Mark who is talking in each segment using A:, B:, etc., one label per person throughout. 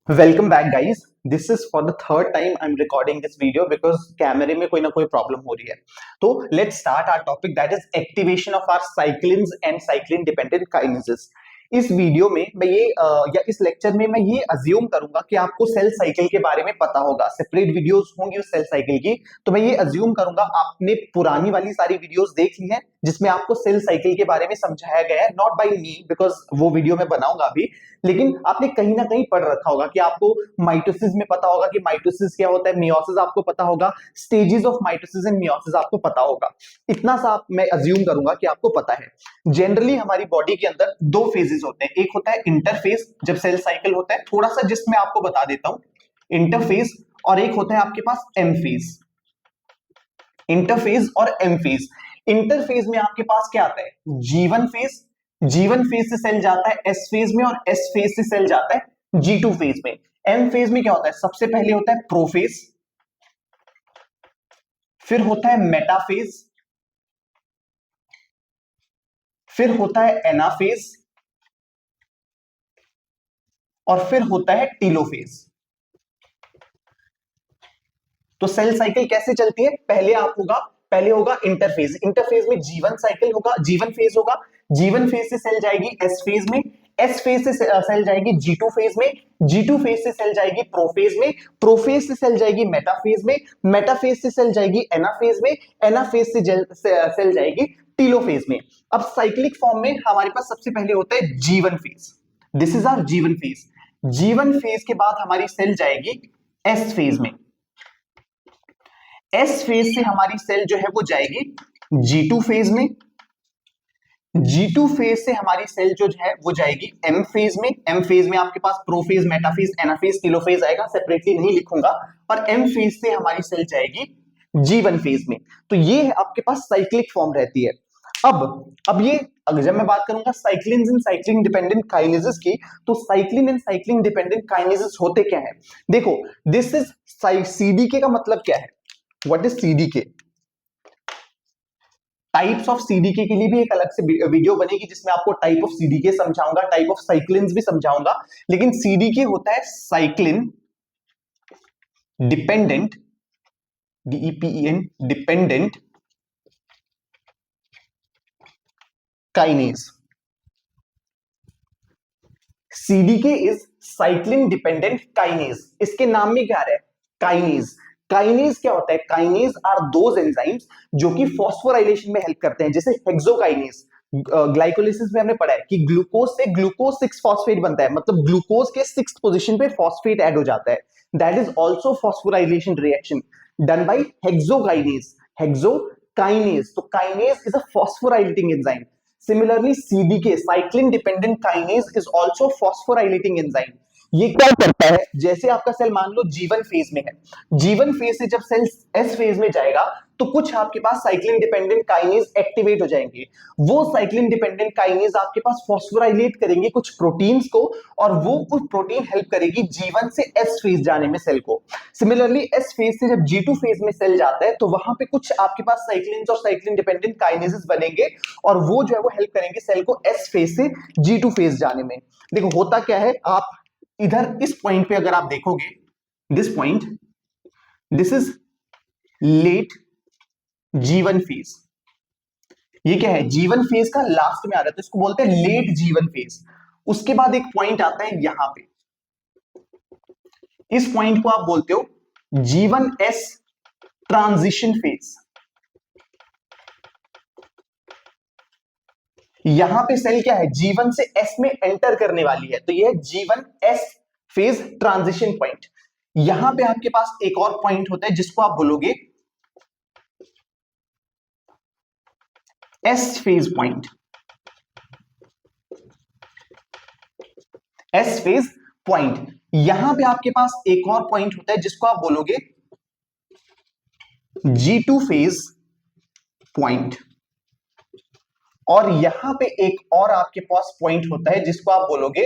A: Welcome back guys. This is for the third time I am recording this video because कैमरे में कोई ना कोई प्रॉब्लम हो रही है। तो let's start our topic that is activation of our cyclins and cyclin dependent kinases. इस वीडियो में मैं ये या इस लेक्चर में मैं ये अज्यूम करूंगा कि आपको सेल साइकिल के बारे में पता होगा। सेपरेट वीडियोस होंगी उस सेल साइकिल की, तो मैं ये अज्यूम करूंगा आपने पुरानी वाली सारी वीडियोस देख ली हैं जिसमें आपको सेल साइकिल के बारे में समझाया गया है, नॉट बाय मी बिकॉज वो वीडियो मैं बनाऊंगा अभी, लेकिन आपने कहीं ना कहीं पढ़ रखा होगा कि आपको माइटोसिस में पता होगा कि माइटोसिस क्या होता है, मियोसिस आपको पता होगा, stages of mitosis and meiosis आपको पता होगा। इतना सा मैं अज्यूम करूंगा कि आपको पता है। जनरली हमारी बॉडी के अंदर दो फेजेस होते हैं, एक होता है इंटरफेज जब सेल साइकिल होता है, थोड़ा सा जिसमें आपको बता देता हूं, इंटरफेज, और एक होता है आपके पास एम फेज। इंटरफेज और एम फेज। इंटरफेज में आपके पास क्या आता है, जीवन फेज। जीवन फेज से सेल जाता है एस फेज में, और एस फेज से सेल जाता है जी2 फेज में। एम फेज में क्या होता है, सबसे पहले होता है प्रोफेज, फिर होता है मेटाफेज, फिर होता है एनाफेज, और फिर होता है टीलोफेज। तो सेल साइकिल कैसे चलती है, पहले होगा इंटरफेज। इंटरफेज में जीवन साइकिल होगा, जीवन फेज होगा। जीवन फेज से सेल जाएगी एस फेज में, एस फेज से सेल जाएगी जी2 फेज में, जी2 फेज से सेल जाएगी प्रोफेज में, प्रोफेज से सेल जाएगी मेटाफेज में, मेटाफेज से सेल जाएगी एनाफेज में, एनाफेज से सेल जाएगी टीलोफेज में। अब साइक्लिक फॉर्म में हमारे पास सबसे पहले होता है G one phase. This is our G one phase. G one phase के बाद हमारी सेल जाएगी एस फेज में। एस फेज से हमारी सेल जो है वो जाएगी जी2 फेज में। जी2 फेज से हमारी सेल जो है वो जाएगी एम फेज में। एम फेज में आपके पास प्रोफेज, मेटाफेज, एनाफेज, टीलोफेज आएगा, सेपरेटली नहीं लिखूंगा। और एम फेज से हमारी सेल जाएगी जी1 फेज में। तो ये आपके पास साइक्लिक फॉर्म रहती है। अब ये अगर जब मैं बात करूंगा साइक्लिन्स एंड साइक्लिन डिपेंडेंट काइनेसेस की, तो साइक्लिन एंड साइक्लिन डिपेंडेंट काइनेसेस होते क्या है, देखो, दिस इज सीडीके का मतलब क्या है, what is CDK. Types of CDK के लिए भी एक अलग से वीडियो बनेगी जिसमें आपको टाइप ऑफ सीडीके समझाऊंगा, टाइप ऑफ साइक्लिन्स भी समझाऊंगा। लेकिन सीडीके होता है cyclin dependent, D E P E N, dependent kinase. CDK is cyclin dependent kinase. इसके नाम में क्या है, काइनेज। काइनेज क्या होता है, काइनेज आर दोज एंजाइम्स जो कि फॉस्फोराइलेशन में हेल्प करते हैं, जैसे हेक्सोकाइनेज। ग्लाइकोलिसिस में हमने पढ़ा है कि ग्लूकोज से ग्लूकोज 6 फॉस्फेट बनता है, मतलब ग्लूकोज के 6th पोजीशन पे फॉस्फेट ऐड हो जाता है। That is also phosphorylation reaction done by hexokinase. Hexokinase, तो kinase is a phosphorylating enzyme. Similarly, CDK, cyclin dependent kinase, is also phosphorylating enzyme. ये क्या करता है, जैसे आपका सेल मान लो जीवन फेज में है, जीवन फेज से जब सेल एस फेज में जाएगा तो कुछ आपके पास साइक्लिन डिपेंडेंट काइनेज एक्टिवेट हो जाएंगे। वो साइक्लिन डिपेंडेंट काइनेज आपके पास फॉस्फोराइलेट करेंगे कुछ प्रोटीन्स को, और वो कुछ प्रोटीन हेल्प करेगी जीवन से एस फेज जाने में सेल को। सिमिलरली एस फेज से जब जी2 फेज में सेल जाता है तो वहां पे कुछ आपके पास साइक्लिन्स और साइक्लिन डिपेंडेंट काइनेजेस बनेंगे, और वो जो है वो हेल्प करेंगे सेल को एस फेज से जी2 फेज जाने में। देखो होता क्या है, आप इधर इस पॉइंट पे अगर आप देखोगे, this point, this is late G one phase. ये क्या है, जीवन फेज का लास्ट में आ रहा है, तो इसको बोलते हैं लेट जीवन फेज। उसके बाद एक पॉइंट आता है यहां पे, इस पॉइंट को आप बोलते हो जीवन एस ट्रांजिशन फेज। यहां पे सेल क्या है, जीवन से एस में एंटर करने वाली है, तो यह जीवन एस फेज ट्रांजिशन पॉइंट। यहां पे आपके पास एक और पॉइंट होता है जिसको आप बोलोगे S phase point. S phase point. यहां पे आपके पास एक और पॉइंट होता है जिसको आप बोलोगे जी2 फेज पॉइंट। और यहां पे एक और आपके पास पॉइंट होता है जिसको आप बोलोगे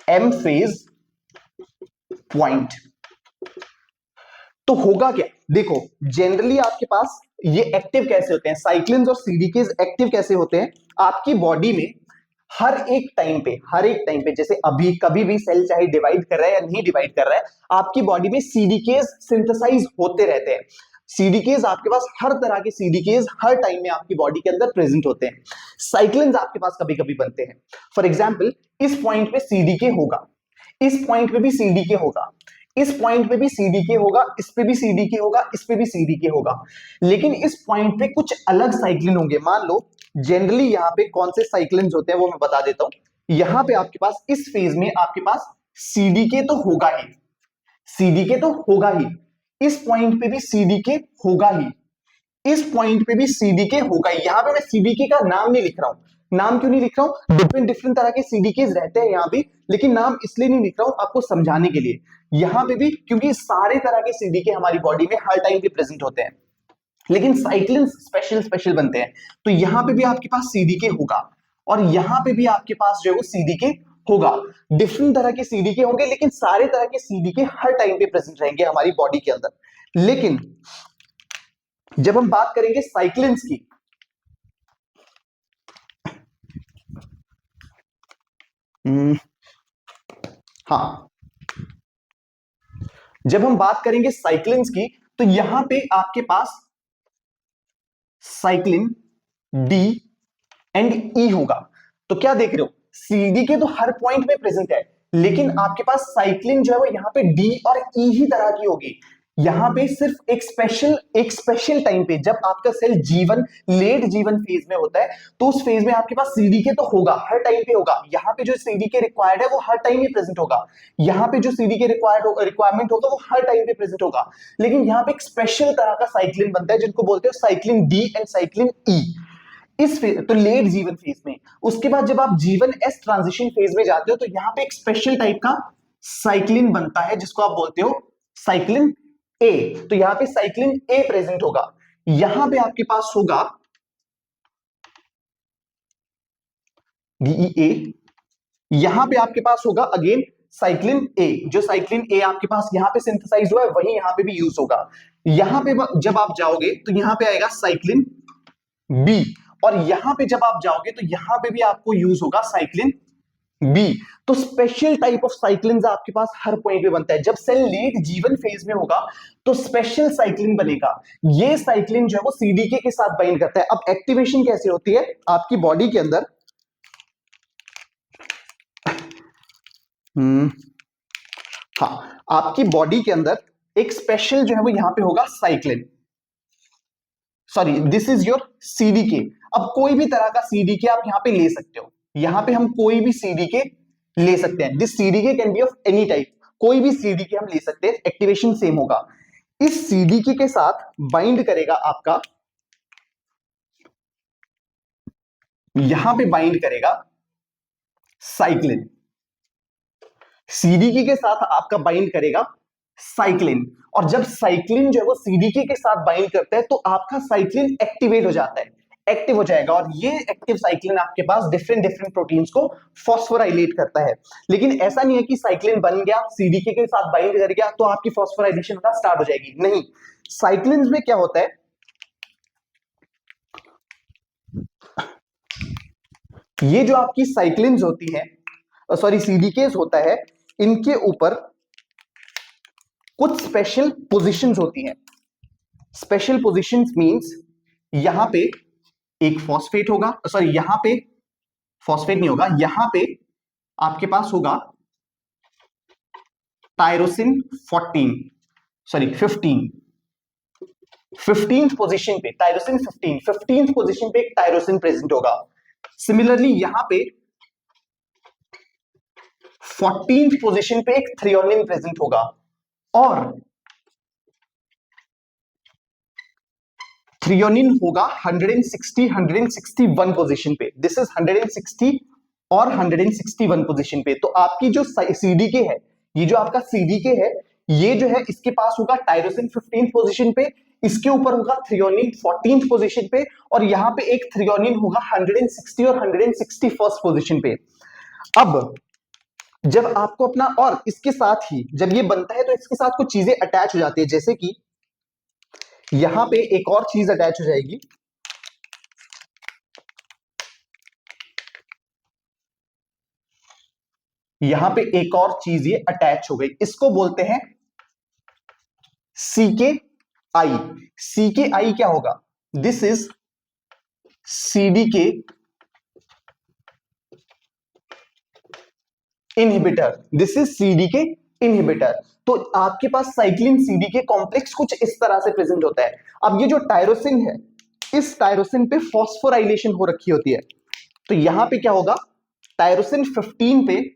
A: एम फेज पॉइंट। तो होगा क्या, देखो जनरली आपके पास ये एक्टिव कैसे होते हैं, साइक्लिन्स और सीडीकेज एक्टिव कैसे होते हैं आपकी बॉडी में। हर एक टाइम पे जैसे अभी कभी भी सेल चाहे डिवाइड कर रहा है या नहीं डिवाइड कर रहा है, आपकी बॉडी में सीडीकेज सिंथेसाइज होते रहते हैं। सीडीकेज आपके पास हर तरह के सीडीकेज हर टाइम में आपकी बॉडी के अंदर प्रेजेंट होते हैं। साइक्लिन्स आपके पास कभी कभी बनते हैं। फॉर एग्जाम्पल इस पॉइंट पे सीडीके होगा, इस पॉइंट पे भी सीडीके होगा, इस पॉइंट पे भी सीडीके होगा, इस पे भी सीडीके होगा, इस पे भी सीडीके होगा, लेकिन इस पॉइंट पे कुछ अलग साइक्लिन होंगे। मान लो जनरली यहां पे कौन से साइक्लिन्स होते हैं वो मैं बता देता हूं। यहां पे आपके पास इस फेज में आपके पास सीडीके तो होगा ही, सीडीके तो होगा ही, इस पॉइंट पे भी सीडीके होगा ही, इस पॉइंट पे भी सीडीके होगा ही। यहां पे मैं सीडीके का नाम नहीं लिख रहा हूं। नाम क्यों नहीं लिख रहा हूं? डिफरेंट डिफरेंट तरह के सीडीकेज रहते हैं यहां भी, लेकिन नाम इसलिए नहीं लिख रहा हूं आपको समझाने के लिए। यहां पे भी क्योंकि सारे तरह के सीडीके हमारी बॉडी में हर टाइम पे प्रेजेंट होते हैं, लेकिन साइक्लिन स्पेशल स्पेशल बनते हैं। तो यहां पे भी आपके पास सीडीके होगा और यहां पे भी आपके पास जो है वो सीडीके होगा। डिफरेंट तरह के सीडीके होंगे, लेकिन सारे तरह के सीडीके हर टाइम पे प्रेजेंट रहेंगे हमारी बॉडी के अंदर। लेकिन जब हम बात करेंगे साइक्लिन्स की, हाँ, जब हम बात करेंगे साइक्लिन्स की तो यहां पे आपके पास साइक्लिन डी एंड ई होगा। तो क्या देख रहे हो, सीडीके तो हर पॉइंट पे प्रेजेंट है, लेकिन आपके पास साइक्लिन जो है वो यहां पे डी और ई ही तरह की होगी। यहां पे सिर्फ एक स्पेशल टाइम पे जब आपका सेल जीवन लेट जीवन फेज में होता है, तो उस फेज में आपके पास सीडीके तो होगा, हर टाइम पे होगा। यहां पे जो सीडीके रिक्वायर्ड है वो हर टाइम ही प्रेजेंट होगा। यहां पे जो सीडीके रिक्वायरमेंट होगा वो हर टाइम पे प्रेजेंट होगा। लेकिन यहां पे एक स्पेशल तरह का साइक्लिन बनता है जिनको बोलते हैं साइक्लिन डी एंड साइक्लिन ई। इस फेज तो लेट जीवन फेज में, उसके बाद जब आप जीवन एस ट्रांजिशन फेज में जाते हो तो यहां पे एक स्पेशल टाइप का साइक्लिन बनता है जिसको आप बोलते हो साइक्लिन ए। तो यहां पे साइक्लिन ए प्रेजेंट होगा। यहां पे आपके पास होगा डीईए, यहां पे आपके पास होगा अगेन साइक्लिन ए। जो साइक्लिन ए आपके पास यहां पे सिंथेसाइज हुआ है वही यहां पे भी यूज होगा। यहां पे जब आप जाओगे तो यहां पे आएगा साइक्लिन बी, और यहां पे जब आप जाओगे तो यहां पे भी आपको यूज होगा साइक्लिन बी। तो स्पेशल टाइप ऑफ साइक्लिन आपके पास हर पॉइंट पे बनता है। जब सेल लेट जीवन फेज में होगा तो स्पेशल साइक्लिन बनेगा। ये साइक्लिन जो है वो सीडीके के साथ बाइंड करता है। अब एक्टिवेशन कैसे होती है आपकी बॉडी के अंदर, हाँ, आपकी बॉडी के अंदर एक स्पेशल जो है वो यहां पे होगा cyclin, sorry this is your CDK. अब कोई भी तरह का सीडीके आप यहां पे ले सकते हो, यहां पे हम कोई भी सीडीके ले सकते हैं। This CDK can be of any type, कोई भी सीडीके हम ले सकते हैं, एक्टिवेशन सेम होगा। इस सीडीके के साथ बाइंड करेगा आपका, यहां पे बाइंड करेगा साइक्लिन, सीडीके के साथ आपका बाइंड करेगा साइक्लिन। और जब साइक्लिन जो है वो सीडीके के साथ बाइंड करता है तो आपका साइक्लिन एक्टिवेट हो जाता है, एक्टिव हो जाएगा। और ये एक्टिव साइक्लिन आपके पास डिफरेंट डिफरेंट प्रोटीन्स को फॉस्फोराइलेट करता है। लेकिन ऐसा नहीं है कि साइक्लिन बन गया, सीडीके के साथ बाइंड कर गया तो आपकी फॉस्फोराइलेशन होना स्टार्ट हो जाएगी, नहीं। साइक्लिन में क्या होता है, ये जो आपकी साइक्लिन होती है, सॉरी सीडीकेज होता है, इनके ऊपर कुछ स्पेशल पोजीशंस होती हैं। स्पेशल पोजीशंस मींस यहां पे एक फॉस्फेट होगा, सॉरी यहां पे फॉस्फेट नहीं होगा, यहां पे आपके पास होगा टायरोसिन 14, सॉरी 15, 15th पोजीशन पे टायरोसिन 15th पोजीशन पे एक टायरोसिन प्रेजेंट होगा। सिमिलरली यहां पे 14th पोजीशन पे एक थ्रियोनिन प्रेजेंट होगा, और थ्रियोनिन होगा 161 पोजीशन पे। दिस इज 160 और 161 पोजीशन पे। तो आपकी जो सीडीके है, ये जो आपका सीडीके है, ये जो है इसके पास होगा टायरोसिन 15th पोजीशन पे, इसके ऊपर होगा थ्रियोनिन 14th पोजीशन पे, और यहां पे एक थ्रियोनिन होगा 160 और 161st पोजीशन पे। अब जब आपको अपना, और इसके साथ ही जब ये बनता है तो इसके साथ कुछ चीजें अटैच हो जाती है, जैसे कि यहां पे एक और चीज अटैच हो जाएगी, यहां पे एक और चीज ये अटैच हो गई, इसको बोलते हैं सीके आई। सीके आई क्या होगा? This is CDK inhibitor, this is CDK inhibitor. तो आपके पास साइक्लिन सीडीके कॉम्प्लेक्स कुछ इस तरह से प्रेजेंट होता है। अब ये जो टायरोसिन है, इस टायरोसिन पे फॉस्फोराइलेशन हो रखी होती है, तो यहां पे क्या होगा, टायरोसिन 15 पे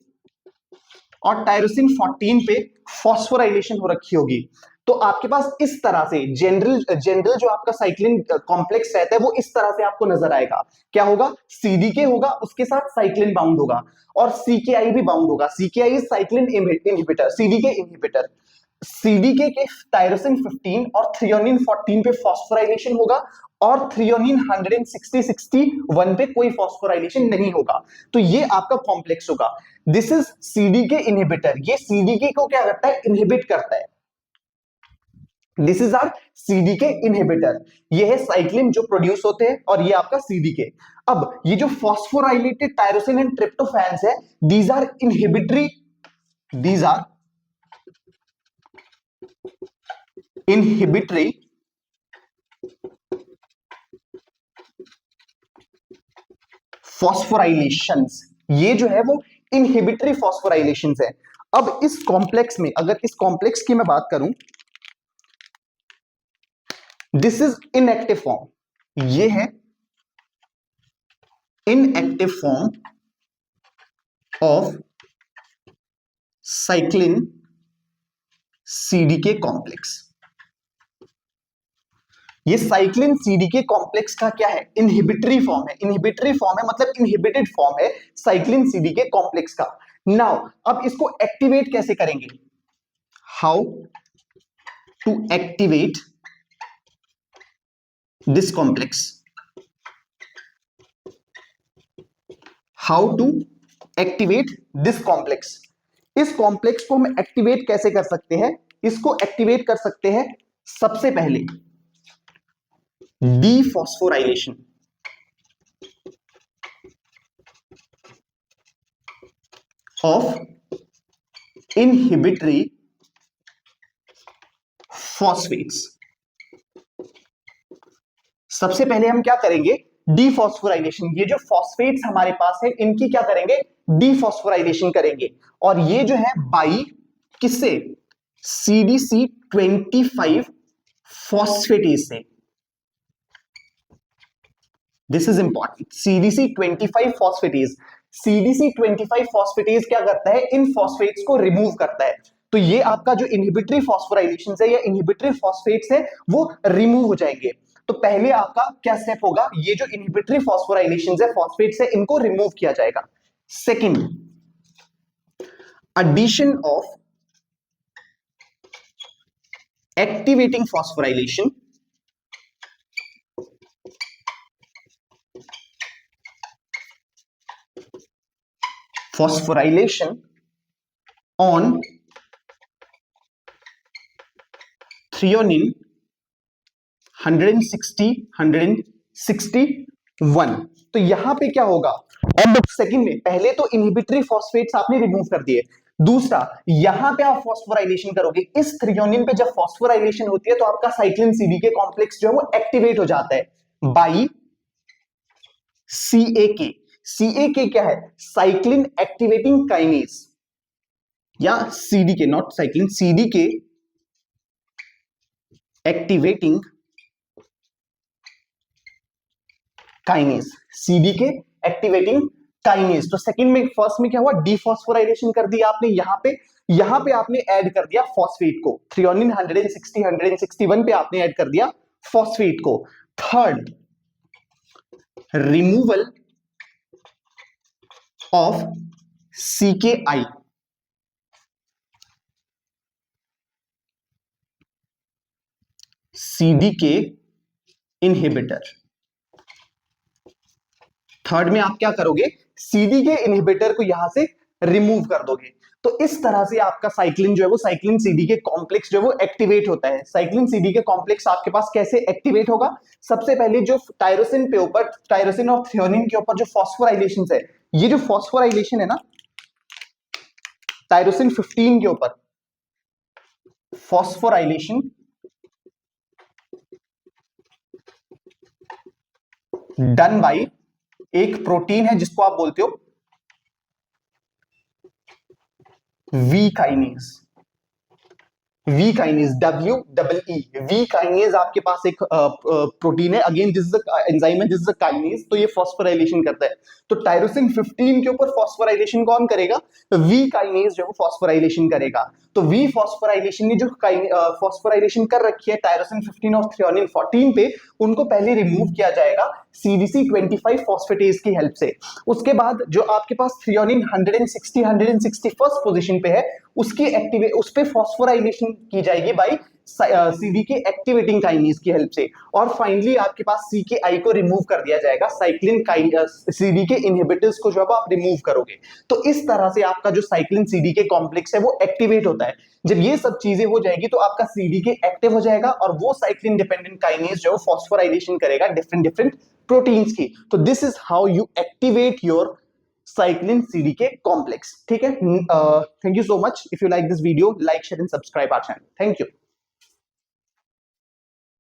A: और टायरोसिन 14 पे फॉस्फोराइलेशन हो रखी होगी। तो आपके पास इस तरह से जनरल जनरल जो आपका साइक्लिन कॉम्प्लेक्स रहता है वो इस तरह से आपको नजर आएगा। क्या होगा? सीडीके होगा, उसके साथ साइक्लिन बाउंड होगा, और सीकेआई भी बाउंड होगा। CKI cyclin inhibitor, CDK inhibitor. CDK के टायरोसिन 15 और थ्रियोनिन 14 पे फॉस्फोराइलेशन होगा, और थ्रियोनिन 160 61 पे कोई फॉस्फोराइलेशन नहीं होगा। तो ये आपका कॉम्प्लेक्स होगा। This is CDK inhibitor. ये सीडीके को क्या करता है? इनहिबिट करता है। This is our CDK inhibitor. ये है साइक्लिन जो प्रोड्यूस होते हैं, और ये आपका सीडीके। अब ये जो फॉस्फोराइलेटेड टायरोसिन एंड ट्रिप्टोफैन्स है, these are inhibitory, these are inhibitory phosphorylations. ये जो है वो इनहिबिटरी फॉस्फोराइलेशंस है। अब इस कॉम्प्लेक्स में, अगर इस कॉम्प्लेक्स की मैं बात करूं, दिस इज इनएक्टिव फॉर्म, ये है inactive form of cyclin CDK complex. ये साइक्लिन सीडीके कॉम्प्लेक्स का क्या है? इनहिबिटरी फॉर्म है। इनहिबिटरी फॉर्म है मतलब इनहिबिटेड फॉर्म है साइक्लिन सीडीके कॉम्प्लेक्स का। नाउ अब इसको एक्टिवेट कैसे करेंगे? How to activate this complex, how to activate this complex. इस कॉम्प्लेक्स को हम एक्टिवेट कैसे कर सकते हैं? इसको एक्टिवेट कर सकते हैं सबसे पहले डीफॉस्फोराइलेशन ऑफ इनहिबिटरी फॉस्फेट्स। सबसे पहले हम क्या करेंगे? डीफॉस्फोराइलेशन। ये जो फॉस्फेट्स हमारे पास है, इनकी क्या करेंगे? डीफॉस्फोराइलेशन करेंगे। और ये जो है बाई किससे? सीडीसी 25 फॉस्फेटेज से। This is important. CDC 25 phosphatase. CDC 25 phosphatase क्या करता है? इन फॉस्फेट्स को रिमूव करता है। तो ये आपका जो इनहिबिटरी फॉस्फोराइलेशन है या इनहिबिटरी फॉस्फेट्स है वो रिमूव हो जाएंगे। तो पहले आपका क्या स्टेप होगा? ये जो इनहिबिटरी फॉस्फोराइलेशन है, फॉस्फेट्स है, इनको रिमूव किया जाएगा। Second, addition of activating phosphorylation on threonine 160 161। तो यहां पे क्या होगा? अब सेकंड में, पहले तो इनहिबिटरी फॉस्फेट्स आपने रिमूव कर दिए, दूसरा यहां पे आप फॉस्फोराइलेशन करोगे। इस थ्रियोनिन पे जब फॉस्फोराइलेशन होती है तो आपका साइक्लिन सीडीके कॉम्प्लेक्स जो है वो एक्टिवेट हो जाता है बाई सीएके। सीएके क्या है? साइक्लिन एक्टिवेटिंग काइनेज, या CDK, not cyclin, CDK activating kinase, CDK activating kinase. तो सेकंड में, फर्स्ट में क्या हुआ? डीफॉस्फोराइलेशन कर दिया आपने यहां पे आपने ऐड कर दिया फॉस्फेट को। थ्रियोनिन 160 161 पे आपने ऐड कर दिया फॉस्फेट को। Third, removal of CKI, CDK inhibitor. Third में आप क्या करोगे? सीडीके इनहिबिटर को यहां से रिमूव कर दोगे। तो इस तरह से आपका साइक्लिन जो है वो, साइक्लिन सीडीके कॉम्प्लेक्स जो है वो एक्टिवेट होता है। साइक्लिन सीडीके कॉम्प्लेक्स आपके पास कैसे एक्टिवेट होगा? सबसे पहले जो टायरोसिन पे ऊपर, टायरोसिन और थ्रियोनिन के ऊपर जो फॉस्फोराइलेशन है, ये जो फॉस्फोराइलेशन है ना, टायरोसिन 15 के ऊपर फॉस्फोराइलेशन डन बाय एक प्रोटीन है जिसको आप बोलते हो wee kinase. Wee kinase W double E wee kinase आपके पास एक प्रोटीन है, अगेन दिस इज एंजाइम है, दिस इज अ काइनेज, तो ये फॉस्फोराइलेशन करता है। तो टायरोसिन 15 के ऊपर फॉस्फोराइलेशन कौन करेगा? वी काइनेज जो फॉस्फोराइलेशन करेगा। तो वी फॉस्फोराइलेशन ने जो फॉस्फोराइलेशन कर रखी है टायरोसिन 15 और थ्रेओनिन 14 पे, उनको पहले रिमूव किया जाएगा सीडीसी 25 फॉस्फेटेज की हेल्प से। उसके बाद जो आपके पास थ्रेओनिन 161 पोजीशन पे है, उसकी एक्टिवेट उस पे फॉस्फोराइलेशन की जाएगी बाय सीडीके एक्टिवेटिंग काइनेज की हेल्प से। और फाइनली आपके पास सीकेआई को रिमूव कर दिया जाएगा साइक्लिन सीडीके इनहिबिटर्स को जब आप रिमूव करोगे। तो इस तरह से आपका जो साइक्लिन सीडीके कॉम्प्लेक्स है वो एक्टिवेट होता है। जब ये सब चीजें हो जाएगी तो आपका सीडीके एक्टिव हो जाएगा और वो साइक्लिन डिपेंडेंट काइनेज जो फॉस्फोराइलेशन करेगा डिफरेंट डिफरेंट प्रोटीन्स की। तो this is how you activate your cyclin CDK complex. ठीक है, thank you so much. If you like this video, like share and subscribe our channel. Thank you.